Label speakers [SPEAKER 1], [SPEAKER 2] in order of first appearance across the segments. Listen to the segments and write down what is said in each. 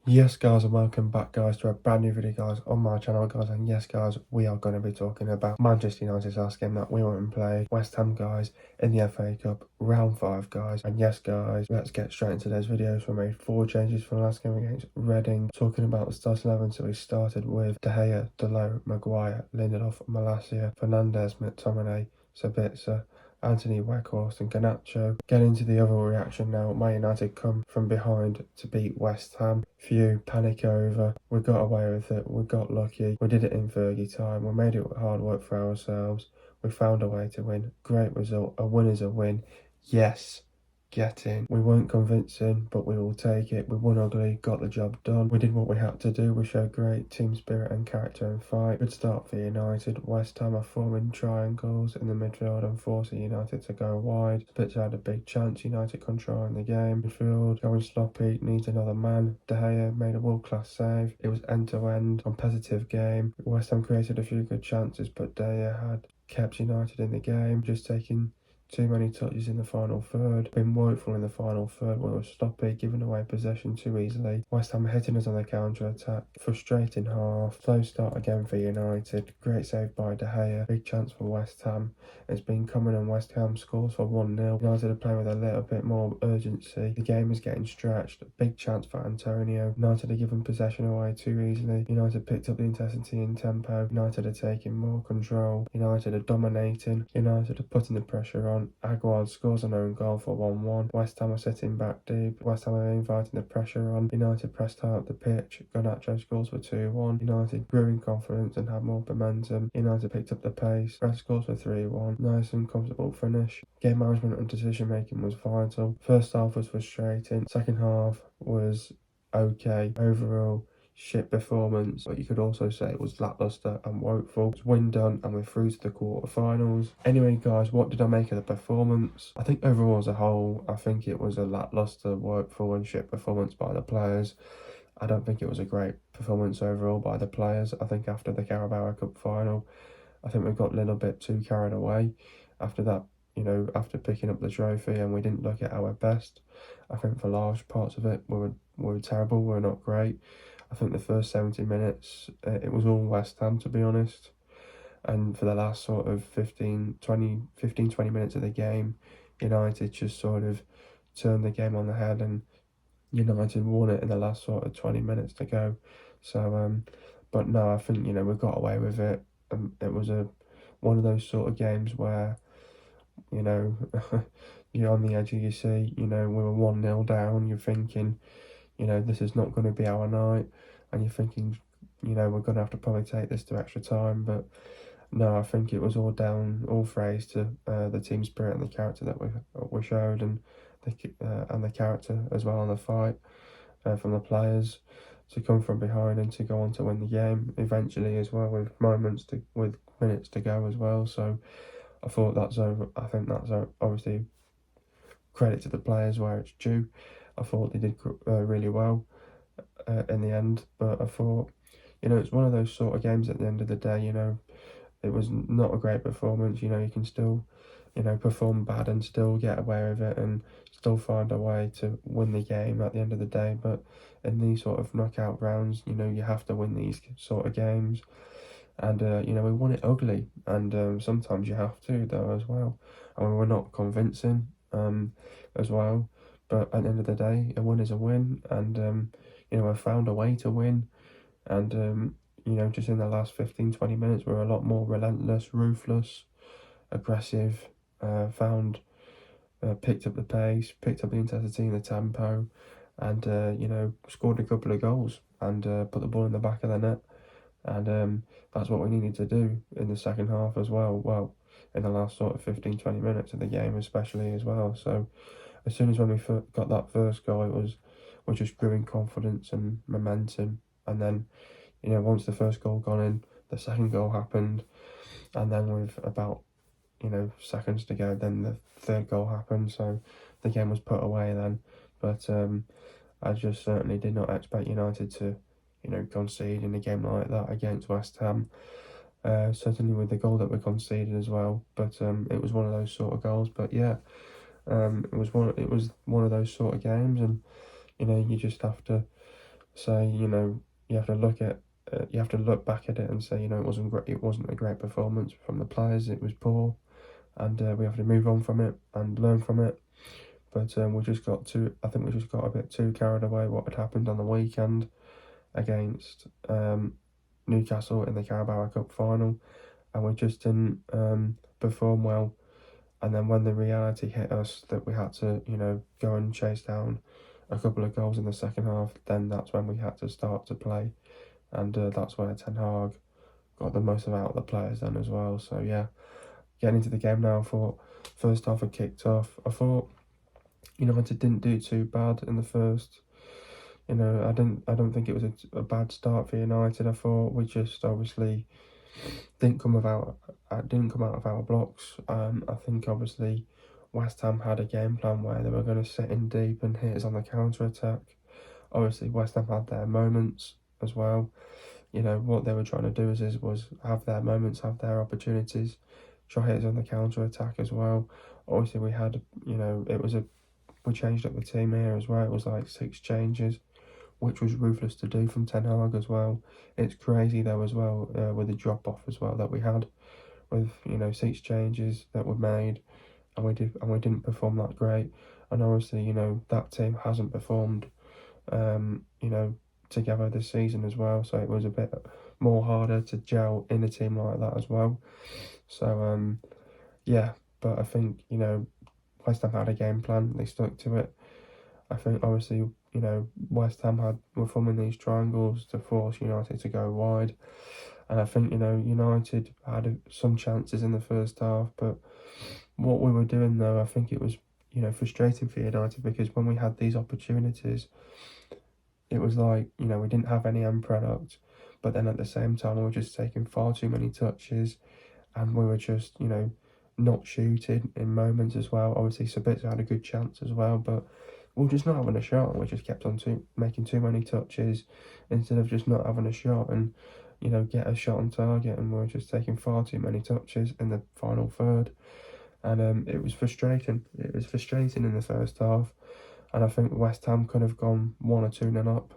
[SPEAKER 1] Yes guys, and welcome back guys to a brand new video guys on my channel guys. And yes guys, we are going to be talking about Manchester United's last game that we went and played, West Ham guys, in the FA Cup round 5 guys. And yes guys, let's get straight into today's video. So we made 4 changes from the last game against Reading. Talking about the starting 11, so we started with De Gea, Delo, Maguire, Lindelof, Malacia, Fernandes, McTominay, Sabitzer, Anthony, Weghorst and Garnacho. Get into the overall reaction now. Man United come from behind to beat West Ham. Phew, panic over. We got away with it. We got lucky. We did it in Fergie time. We made it hard work for ourselves. We found a way to win. Great result. A win is a win. Yes. Get in. We weren't convincing, but we will take it. We won ugly, got the job done. We did what we had to do. We showed great team spirit and character and fight. Good start for United. West Ham are forming triangles in the midfield and forcing United to go wide. Sabitzer had a big chance. United controlling the game. Midfield going sloppy, needs another man. De Gea made a world-class save. It was end-to-end, competitive game. West Ham created a few good chances, but De Gea had kept United in the game, just taking too many touches in the final third. Been woeful in the final third where it was sloppy, giving away possession too easily. West Ham hitting us on the counter-attack. Frustrating half. Slow start again for United. Great save by De Gea. Big chance for West Ham. It's been coming and West Ham scores for 1-0. United are playing with a little bit more urgency. The game is getting stretched. Big chance for Antonio. United are giving possession away too easily. United picked up the intensity and tempo. United are taking more control. United are dominating. United are putting the pressure on. Aguerd scores an own goal for 1-1. West Ham are sitting back deep. West Ham are inviting the pressure on. United pressed high up the pitch. Garnacho scores for 2-1. United grew in confidence and had more momentum. United picked up the pace. Rest scores for 3-1. Nice and comfortable finish. Game management and decision making was vital. First half was frustrating. Second half was okay. Overall, shit performance, but you could also say it was lackluster and woeful. It's win done and we're through to the quarterfinals. Anyway guys, what did I make of the performance? I think overall as a whole, I think it was a lackluster, woeful and shit performance by the players. I don't think it was a great performance overall by the players. I think after the Carabao Cup final, I think we got a little bit too carried away after that. You know, after picking up the trophy, and we didn't look at our best. I think for large parts of it, we were terrible. We were not great. I think the first 70 minutes, it was all West Ham, to be honest. And for the last sort of 20 minutes of the game, United just sort of turned the game on the head, and United won it in the last sort of 20 minutes to go. So, but no, I think, you know, we got away with it. It was one of those sort of games where, you know, you're on the edge of your seat. You know, we were 1-0 down. You're thinking, you know, this is not going to be our night. And you're thinking, you know, we're going to have to probably take this to extra time. But no, I think it was all praise to the team spirit and the character that we showed, and the character as well on the fight from the players to come from behind and to go on to win the game eventually as well, with minutes to go as well. So I thought I think that's obviously credit to the players where it's due. I thought they did really well in the end, but I thought, you know, it's one of those sort of games at the end of the day, you know, it was not a great performance. You know, you can still, you know, perform bad and still get away with it and still find a way to win the game at the end of the day. But in these sort of knockout rounds, you know, you have to win these sort of games. And, you know, we won it ugly. And sometimes you have to, though, as well. And we were not convincing as well. But at the end of the day, a win is a win. And, you know, I found a way to win. And, you know, just in the last 15-20 minutes, we were a lot more relentless, ruthless, aggressive, picked up the pace, picked up the intensity and the tempo, and, you know, scored a couple of goals and put the ball in the back of the net. And that's what we needed to do in the second half as well. Well, in the last sort of 15-20 minutes of the game especially as well. So as soon as when we got that first goal, we just grew in confidence and momentum. And then, you know, once the first goal gone in, the second goal happened. And then with about, you know, seconds to go, then the third goal happened. So the game was put away then. But I just certainly did not expect United to, you know, concede in a game like that against West Ham. Certainly with the goal that we conceded as well. But it was one of those sort of goals. But yeah, it was one of those sort of games, and you know, you just have to say, you have to look back at it and say, it wasn't great. It wasn't a great performance from the players. It was poor, and we have to move on from it and learn from it. But I think we just got a bit too carried away what had happened on the weekend against Newcastle in the Carabao Cup final, and we just didn't perform well. And then when the reality hit us that we had to, go and chase down a couple of goals in the second half, then that's when we had to start to play, and that's where Ten Hag got the most out of the players then as well. So yeah, getting into the game now, I thought first half had kicked off. I thought United didn't do too bad in the first. I don't think it was a bad start for United. I thought we just obviously didn't come out of our blocks. I think obviously West Ham had a game plan where they were going to sit in deep and hit us on the counter attack. Obviously West Ham had their moments as well. What they were trying to do was have their moments, have their opportunities, try hit us on the counter attack as well. Obviously we had, we changed up the team here as well. It was like 6 changes, which was ruthless to do from Ten Hag as well. It's crazy though as well with the drop off as well that we had with 6 changes that were made, and we didn't perform that great. And obviously that team hasn't performed together this season as well, so it was a bit more harder to gel in a team like that as well. So yeah, but I think West Ham had a game plan, they stuck to it. I think obviously West Ham were forming these triangles to force United to go wide, and I think United had some chances in the first half, but what we were doing though, I think it was frustrating for United, because when we had these opportunities, it was like we didn't have any end product, but then at the same time we were just taking far too many touches, and we were just not shooting in moments as well. Obviously Sabitzer had a good chance as well, but we were just not having a shot, and we just kept on making too many touches instead of just not having a shot and get a shot on target, and we were just taking far too many touches in the final third, and it was frustrating. It was frustrating in the first half, and I think West Ham could have gone 1 or 2-0 up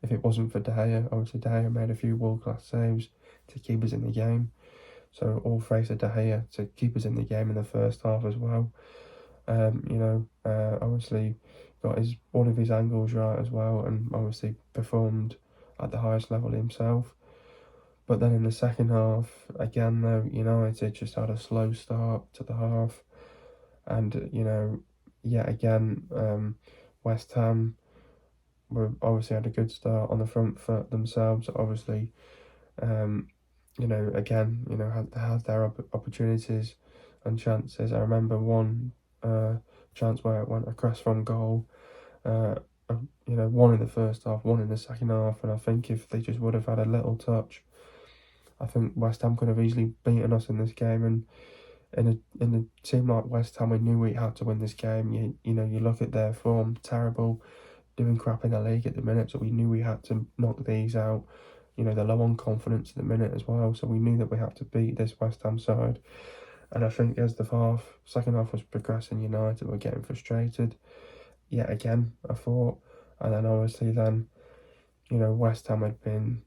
[SPEAKER 1] if it wasn't for De Gea. Obviously De Gea made a few world-class saves to keep us in the game, so all praise to De Gea to keep us in the game in the first half as well. Obviously got all of his angles right as well, and obviously performed at the highest level himself. But then in the second half, again though, United just had a slow start to the half, and yet again, West Ham obviously had a good start on the front foot themselves. Obviously, again, had their opportunities and chances. I remember one chance where it went across from goal. One in the first half, one in the second half, and I think if they just would have had a little touch, I think West Ham could have easily beaten us in this game. And in a team like West Ham, we knew we had to win this game. You look at their form, terrible, doing crap in the league at the minute, so we knew we had to knock these out. They're low on confidence at the minute as well, so we knew that we had to beat this West Ham side. And I think as the second half was progressing, United were getting frustrated yet again, I thought. And then obviously West Ham had been,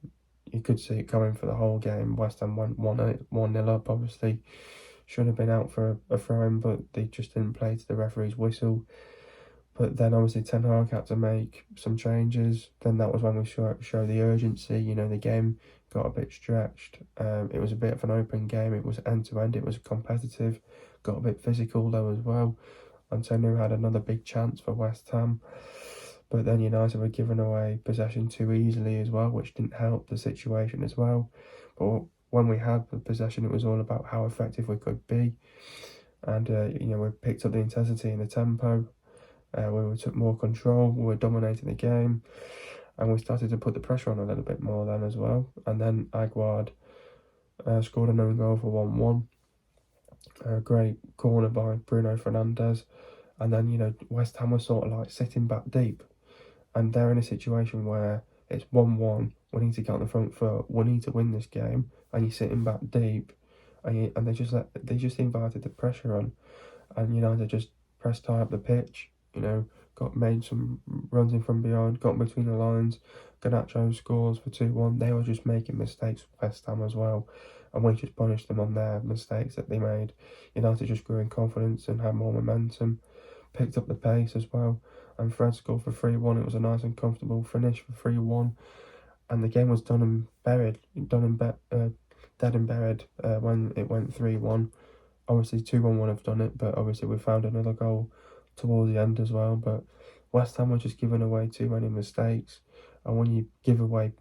[SPEAKER 1] you could see it coming for the whole game. West Ham went 1-0 up, obviously. Should have been out for a throw-in, but they just didn't play to the referee's whistle. But then obviously Ten Hag had to make some changes. Then that was when we show the urgency. The game got a bit stretched. It was a bit of an open game. It was end-to-end. It was competitive. Got a bit physical though as well. Antonio had another big chance for West Ham. But then United were giving away possession too easily as well, which didn't help the situation as well. But when we had the possession, it was all about how effective we could be. And, we picked up the intensity and the tempo. We took more control, we were dominating the game, and we started to put the pressure on a little bit more then as well. And then Aguerd scored an own goal for 1-1. A great corner by Bruno Fernandes. And then, West Ham was sort of like sitting back deep. And they're in a situation where it's 1-1, we need to get on the front foot, we need to win this game, and you're sitting back deep, and they just invited the pressure on, and United just pressed high up the pitch, made some runs in from behind, got between the lines. Garnacho scores for 2-1. They were just making mistakes with West Ham as well, and we just punished them on their mistakes that they made. United just grew in confidence and had more momentum, picked up the pace as well, and Fred scored for 3-1. It was a nice and comfortable finish for 3-1, and the game was dead and buried when it went 3-1. Obviously 2-1 would have done it, but obviously we found another goal towards the end as well. But West Ham were just giving away too many mistakes, and when you give away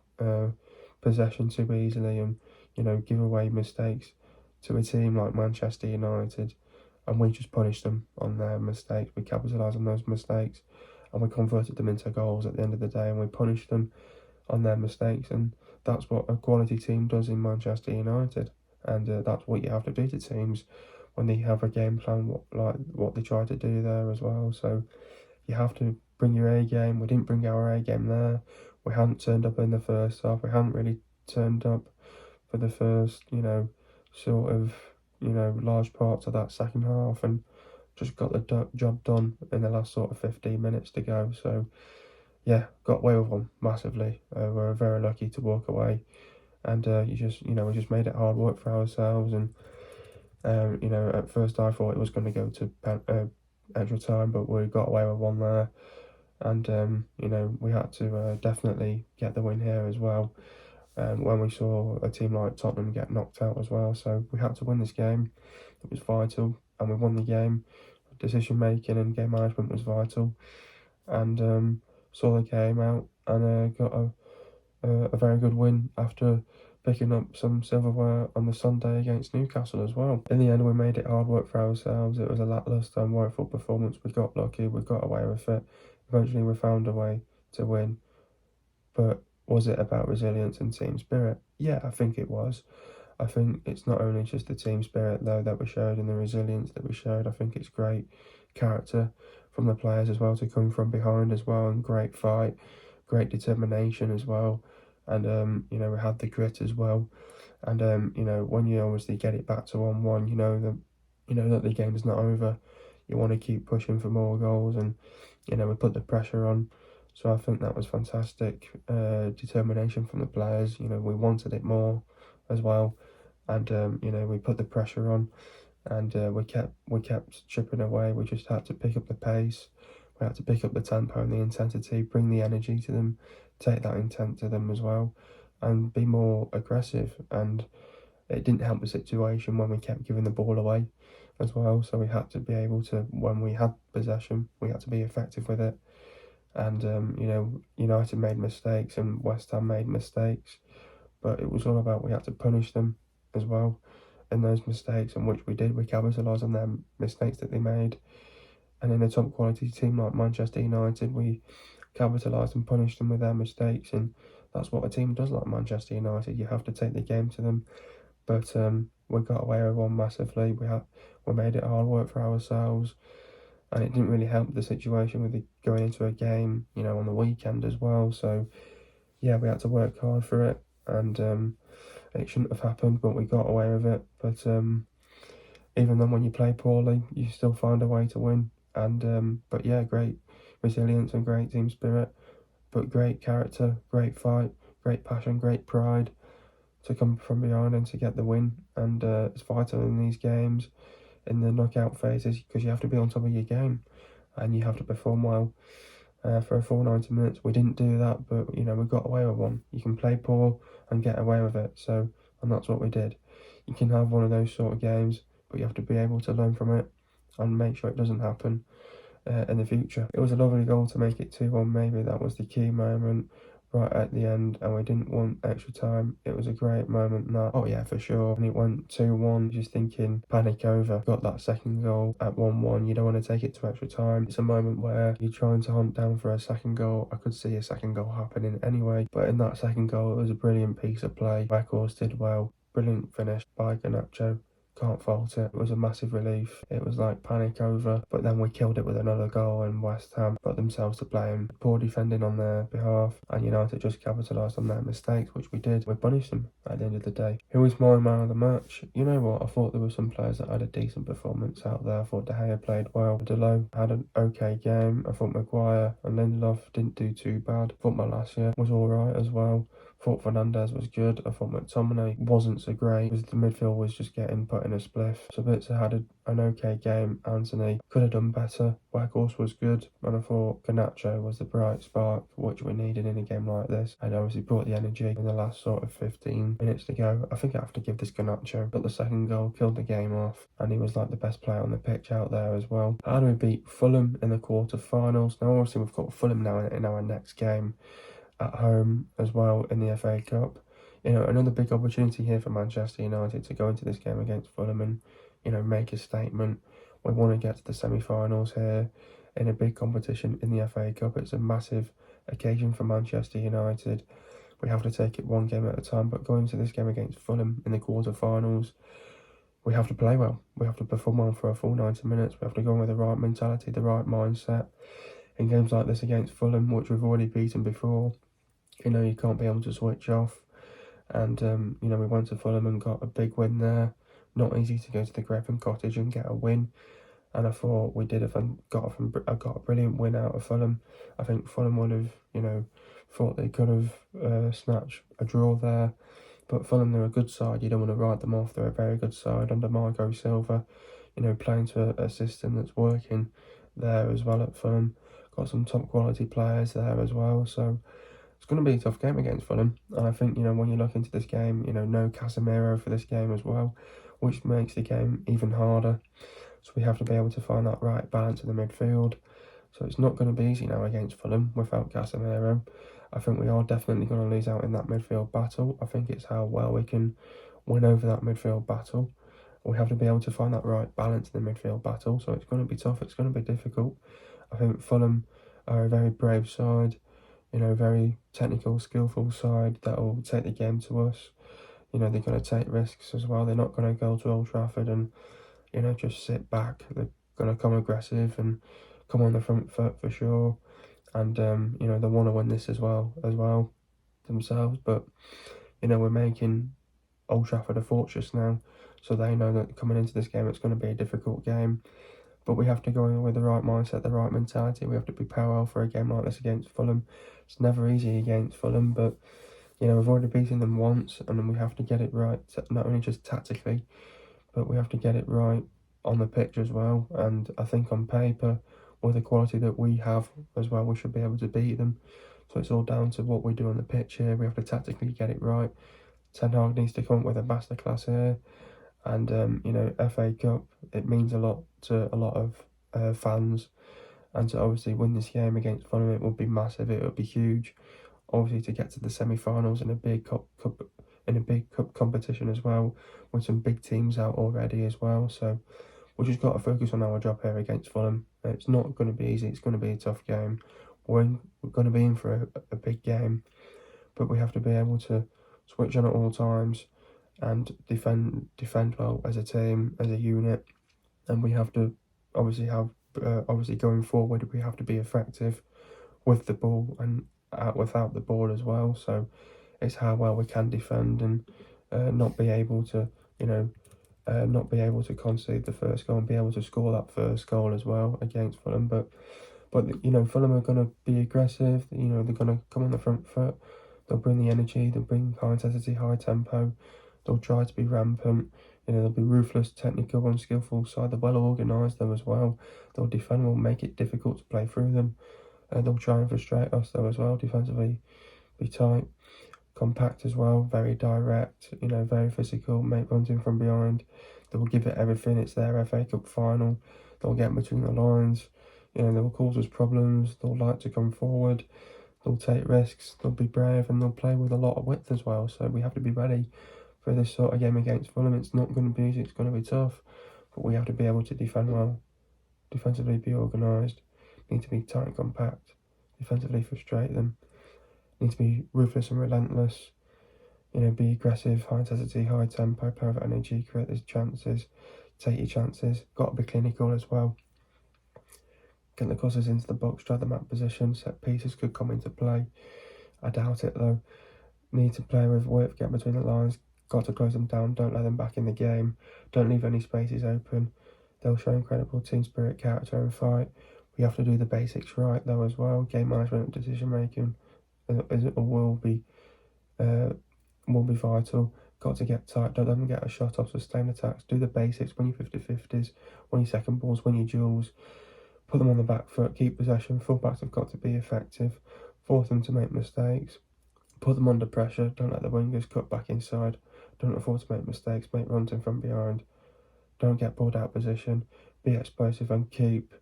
[SPEAKER 1] possession too easily and give away mistakes to a team like Manchester United, and we just punished them on their mistakes. We capitalised on those mistakes, and we converted them into goals at the end of the day, and we punished them on their mistakes. And that's what a quality team does in Manchester United, and that's what you have to do to teams when they have a game plan, what they try to do there as well. So you have to bring your A game. We didn't bring our A game there. We hadn't turned up in the first half. We hadn't really turned up for the first, large parts of that second half, and just got the job done in the last sort of 15 minutes to go. So yeah, got away with one massively. We're very lucky to walk away, and we just made it hard work for ourselves. And at first I thought it was going to go to extra time, but we got away with one there, and we had to definitely get the win here as well. When we saw a team like Tottenham get knocked out as well, so we had to win this game. It was vital, and we won the game. Decision making and game management was vital, and saw the game out and got a very good win after picking up some silverware on the Sunday against Newcastle as well. In the end, we made it hard work for ourselves. It was a lacklustre and woeful performance. We got lucky, we got away with it. Eventually we found a way to win. But was it about resilience and team spirit? Yeah, I think it was. I think it's not only just the team spirit though that we showed and the resilience that we showed. I think it's great character from the players as well to come from behind as well, and great fight, great determination as well. And we had the grit as well. And when you obviously get it back to 1-1, that the game is not over. You want to keep pushing for more goals, and we put the pressure on. So I think that was fantastic determination from the players. We wanted it more as well, and we put the pressure on, and we kept chipping away. We just had to pick up the pace. We had to pick up the tempo and the intensity, bring the energy to them, take that intent to them as well, and be more aggressive. And it didn't help the situation when we kept giving the ball away as well. So we had to be able to, when we had possession, we had to be effective with it. And United made mistakes and West Ham made mistakes, but it was all about we had to punish them as well in those mistakes, and which we did. We capitalised on their mistakes that they made. And in a top quality team like Manchester United, we capitalised and punished them with their mistakes, and that's what a team does like Manchester United. You have to take the game to them. But we got away with one massively. We made it hard work for ourselves, and it didn't really help the situation with going into a game, on the weekend as well. So yeah, we had to work hard for it, and it shouldn't have happened, but we got away with it. But even then, when you play poorly, you still find a way to win. And but yeah, great resilience and great team spirit, but great character, great fight, great passion, great pride to come from behind and to get the win. And it's vital in these games, in the knockout phases, because you have to be on top of your game and you have to perform well for a full 90 minutes. We didn't do that, but we got away with one. You can play poor and get away with it, and that's what we did. You can have one of those sort of games, but you have to be able to learn from it and make sure it doesn't happen in the future. It was a lovely goal to make it 2-1. Maybe that was the key moment right at the end, and we didn't want extra time. It was a great moment, that. Oh yeah, for sure. And it went 2-1, just thinking panic over. Got that second goal at 1-1. You don't want to take it to extra time. It's a moment where you're trying to hunt down for a second goal. I could see a second goal happening anyway, but in that second goal, it was a brilliant piece of play. Aguerd did well. Brilliant finish by Garnacho. can't fault it. It was a massive relief. It was like panic over, but then we killed it with another goal, and West Ham put themselves to blame. Poor defending on their behalf, and United just capitalised on their mistakes, which we did. We punished them at the end of the day. Who was my man of the match? You know what? I thought there were some players that had a decent performance out there. I thought De Gea played well. Delo had an okay game. I thought Maguire and Lindelof didn't do too bad. I thought Malacia was alright as well. I thought Fernandez was good. I thought McTominay wasn't so great because the midfield was just getting put in a spliff. Sabitzer had an okay game. Anthony could have done better. Weghorst was good, and I thought Garnacho was the bright spark which we needed in a game like this, and obviously brought the energy in the last sort of 15 minutes to go. I think I have to give this Garnacho, but the second goal killed the game off, and he was like the best player on the pitch out there as well. How do we beat Fulham in the quarter-finals? Now obviously we've got Fulham now in our next game at home as well in the FA Cup. You know, another big opportunity here for Manchester United to go into this game against Fulham and, you know, make a statement. We want to get to the semi-finals here in a big competition in the FA Cup. It's a massive occasion for Manchester United. We have to take it one game at a time, but going into this game against Fulham in the quarter-finals, we have to play well. We have to perform well for a full 90 minutes. We have to go in with the right mentality, the right mindset. In games like this against Fulham, which we've already beaten before, you know, you can't be able to switch off. And, you know, we went to Fulham and got a big win there. Not easy to go to the Grafton Cottage and get a win. And I thought we did got a brilliant win out of Fulham. I think Fulham would have, you know, thought they could have snatched a draw there. But Fulham, they're a good side. You don't want to write them off. They're a very good side under Marco Silva. You know, playing to a system that's working there as well at Fulham. Got some top quality players there as well. So it's going to be a tough game against Fulham. And I think, you know, when you look into this game, you know, no Casemiro for this game as well, which makes the game even harder. So we have to be able to find that right balance in the midfield. So it's not going to be easy now against Fulham without Casemiro. I think we are definitely going to lose out in that midfield battle. I think it's how well we can win over that midfield battle. We have to be able to find that right balance in the midfield battle. So it's going to be tough. It's going to be difficult. I think Fulham are a very brave side. You know, very technical, skillful side that will take the game to us. You know, they're going to take risks as well. They're not going to go to Old Trafford and, you know, just sit back. They're going to come aggressive and come on the front foot for sure. And, you know, they want to win this as well themselves. But, you know, we're making Old Trafford a fortress now. So they know that coming into this game, it's going to be a difficult game. But we have to go in with the right mindset, the right mentality. We have to prepare well for a game like this against Fulham. It's never easy against Fulham, but, you know, we've already beaten them once, and then we have to get it right, not only just tactically, but we have to get it right on the pitch as well. And I think on paper, with the quality that we have as well, we should be able to beat them. So it's all down to what we do on the pitch here. We have to tactically get it right. Ten Hag needs to come up with a masterclass here. And, you know, FA Cup, it means a lot to a lot of fans. And to obviously win this game against Fulham, it would be massive. It would be huge. Obviously, to get to the semi-finals in a big cup competition as well, with some big teams out already as well. So we've just got to focus on our job here against Fulham. It's not going to be easy. It's going to be a tough game. We're going to be in for a big game, but we have to be able to switch on at all times and defend well as a team, as a unit. And we have to obviously going forward, we have to be effective with the ball and without the ball as well. So it's how well we can defend and not be able to, you know, not be able to concede the first goal and be able to score that first goal as well against Fulham. But you know, Fulham are going to be aggressive. You know, they're going to come on the front foot. They'll bring the energy. They'll bring high intensity, high tempo. They'll try to be rampant. You know, they'll be ruthless, technical and skillful side. They're well organised though as well. They'll defend, will make it difficult to play through them. They'll try and frustrate us though as well, defensively. Be tight, compact as well, very direct, you know, very physical, make runs in from behind. They'll give it everything. It's their FA Cup final. They'll get between the lines. You know, they'll cause us problems. They'll like to come forward. They'll take risks. They'll be brave and they'll play with a lot of width as well. So we have to be ready for this sort of game against Fulham. It's not going to be easy. It's going to be tough. But we have to be able to defend well. Defensively be organised. Need to be tight and compact. Defensively frustrate them. Need to be ruthless and relentless. Be aggressive, high intensity, high tempo, play with energy, create these chances, take your chances. Got to be clinical as well. Get the crosses into the box, drag them out position, set pieces could come into play. I doubt it though. Need to play with width, get between the lines, got to close them down, don't let them back in the game, don't leave any spaces open. They'll show incredible team spirit, character and fight. We have to do the basics right though as well. Game management and decision making will be vital. Got to get tight, don't let them get a shot off, sustain attacks, do the basics, win your 50-50s, win your second balls, win your duels, put them on the back foot, keep possession. Fullbacks have got to be effective, force them to make mistakes, put them under pressure, don't let the wingers cut back inside, don't afford to make mistakes, make runs in from behind, don't get pulled out position, be explosive and keep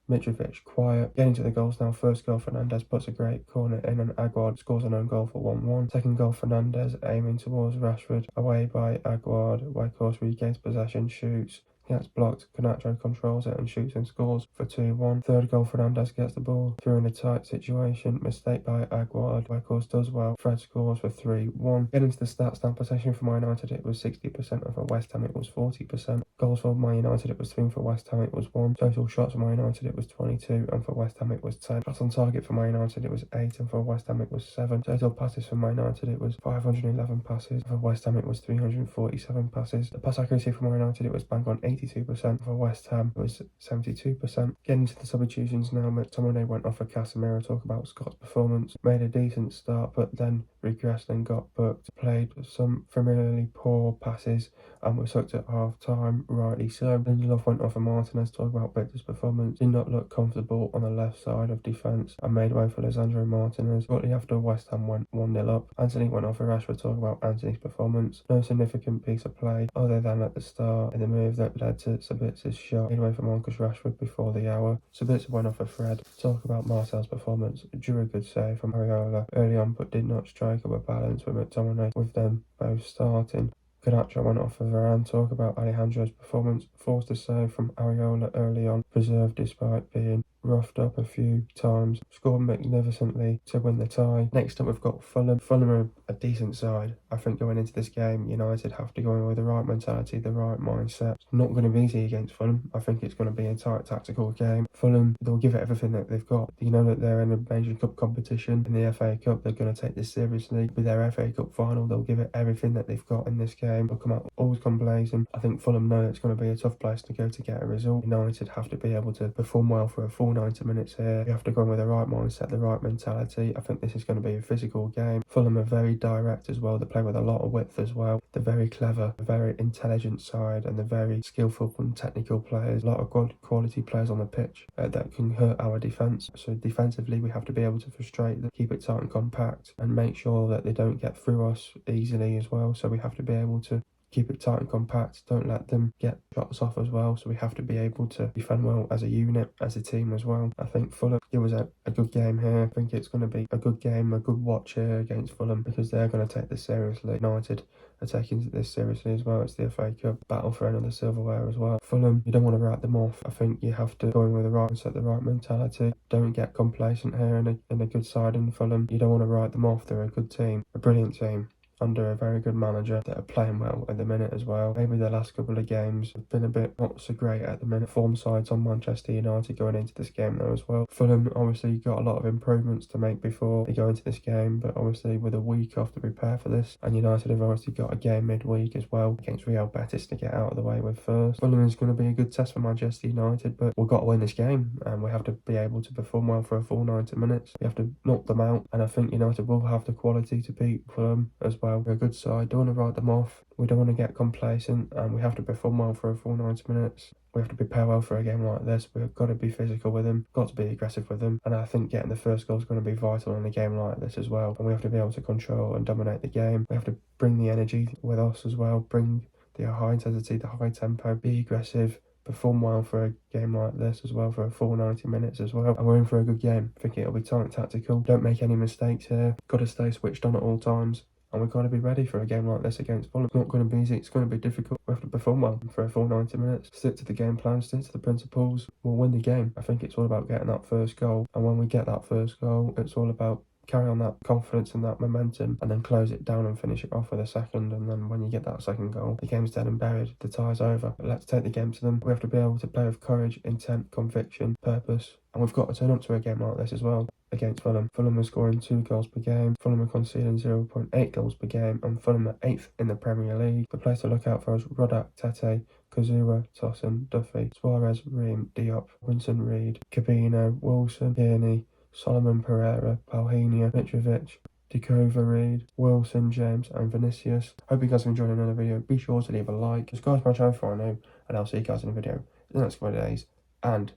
[SPEAKER 1] Mitrovic quiet. Getting to the goals now. First goal, Fernandez puts a great corner in and Aguerd scores an own goal for 1-1. Second goal, Fernandez aiming towards Rashford. Away by Aguerd. Whitehorse regains possession, shoots. Gets blocked. Garnacho controls it and shoots and scores for 2-1. Third goal, Fernandez gets the ball through in a tight situation. Mistake by Aguerd. Whitehorse does well. Fred scores for 3-1. Getting to the stats now. Possession for Man United, it was 60%, and for West Ham it was 40%. Goals for Man United, it was 3, for West Ham it was 1. Total shots for Man United, it was 22, and for West Ham it was 10. Shots on target for Man United, it was 8, and for West Ham it was 7. Total passes for Man United, it was 511 passes, and for West Ham it was 347 passes. The pass accuracy for Man United, it was bang on 82%, for West Ham it was 72%. Getting to the substitutions now, McTominay went off for Casemiro. Talk about Scott's performance. Made a decent start, but then regressed and got booked. Played some familiarly poor passes and was sucked at half time, rightly so. Lindelof went off for Martinez. Talk about Victor's performance. Did not look comfortable on the left side of defence and made way for Lisandro Martinez. Shortly after, West Ham went 1-0 up. Anthony went off for Rashford. Talk about Anthony's performance. No significant piece of play other than at the start in the move that led to Sabitzer's shot. Made way for Marcus Rashford before the hour. Sabitzer went off for Fred. Talk about Marcel's performance. Drew a good save from Areola early on, but did not strike up a balance with McTominay, with them both starting. Garnacho went off for Varane. Talk about Alejandro's performance. Forced a save from Areola early on, preserved despite being roughed up a few times. Scored magnificently to win the tie. Next up we've got Fulham. Fulham are a decent side. I think going into this game, United have to go in with the right mentality, the right mindset. It's not going to be easy against Fulham. I think it's going to be a tight tactical game. Fulham, they'll give it everything that they've got. You know that they're in a major cup competition in the FA Cup. They're going to take this seriously. With their FA Cup final, they'll give it everything that they've got in this game. They'll come out always come blazing. I think Fulham know it's going to be a tough place to go to get a result. United have to be able to perform well for a full 90 minutes here. You have to go in with the right mindset, the right mentality. I think this is going to be a physical game. Fulham are very direct as well. They play with a lot of width as well. They're very clever, very intelligent side, and they're very skillful and technical players. A lot of good quality players on the pitch that can hurt our defence. So defensively, we have to be able to frustrate them, keep it tight and compact, and make sure that they don't get through us easily as well. So we have to be able to keep it tight and compact, don't let them get shots off as well. So we have to be able to defend well as a unit, as a team as well. I think Fulham, it was a good game here. I think it's going to be a good game, a good watch here against Fulham, because they're going to take this seriously. United are taking this seriously as well. It's the FA Cup battle for another silverware as well. Fulham, you don't want to write them off. I think you have to go in with the right mindset, the right mentality. Don't get complacent here in a good side in Fulham. You don't want to write them off. They're a good team, a brilliant team, under a very good manager that are playing well at the minute as well. Maybe the last couple of games have been a bit not so great at the minute. Form sides on Manchester United going into this game though as well. Fulham obviously got a lot of improvements to make before they go into this game, but obviously with a week off to prepare for this, and United have obviously got a game midweek as well against Real Betis to get out of the way with first. Fulham is going to be a good test for Manchester United, but we've got to win this game and we have to be able to perform well for a full 90 minutes. We have to knock them out, and I think United will have the quality to beat Fulham as well. We're a good side, don't want to write them off. We don't want to get complacent, and we have to perform well for a full 90 minutes. We have to prepare well for a game like this. We've got to be physical with them, got to be aggressive with them, and I think getting the first goal is going to be vital in a game like this as well. And we have to be able to control and dominate the game. We have to bring the energy with us as well, bring the high intensity, the high tempo, be aggressive, perform well for a game like this as well, for a full 90 minutes as well. And we're in for a good game. I think it'll be tight and tactical. Don't make any mistakes here. Got to stay switched on at all times. And we've got to be ready for a game like this against Fulham. It's not going to be easy, it's going to be difficult. We have to perform well for a full 90 minutes. Stick to the game plan, stick to the principles. We'll win the game. I think it's all about getting that first goal. And when we get that first goal, it's all about carry on that confidence and that momentum, and then close it down and finish it off with a second. And then when you get that second goal, the game's dead and buried, the tie's over. But let's take the game to them. We have to be able to play with courage, intent, conviction, purpose, and we've got to turn up to a game like this as well. Against Fulham. Fulham are scoring 2 goals per game. Fulham are conceding 0.8 goals per game, and Fulham are 8th in the Premier League. The players to look out for us: Rodak, Tete, Kazua, Tosin, Duffy, Suarez, Ream, Diop, Winson, Reed, Cabino, Wilson, Kearney, Solomon Pereira, Palhinha, Mitrovic, Dekova, Reed, Wilson, James, and Vinicius. Hope you guys have enjoyed another video. Be sure to leave a like, subscribe to my channel for I know, and I'll see you guys in a video in the next couple of days. And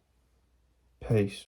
[SPEAKER 1] peace.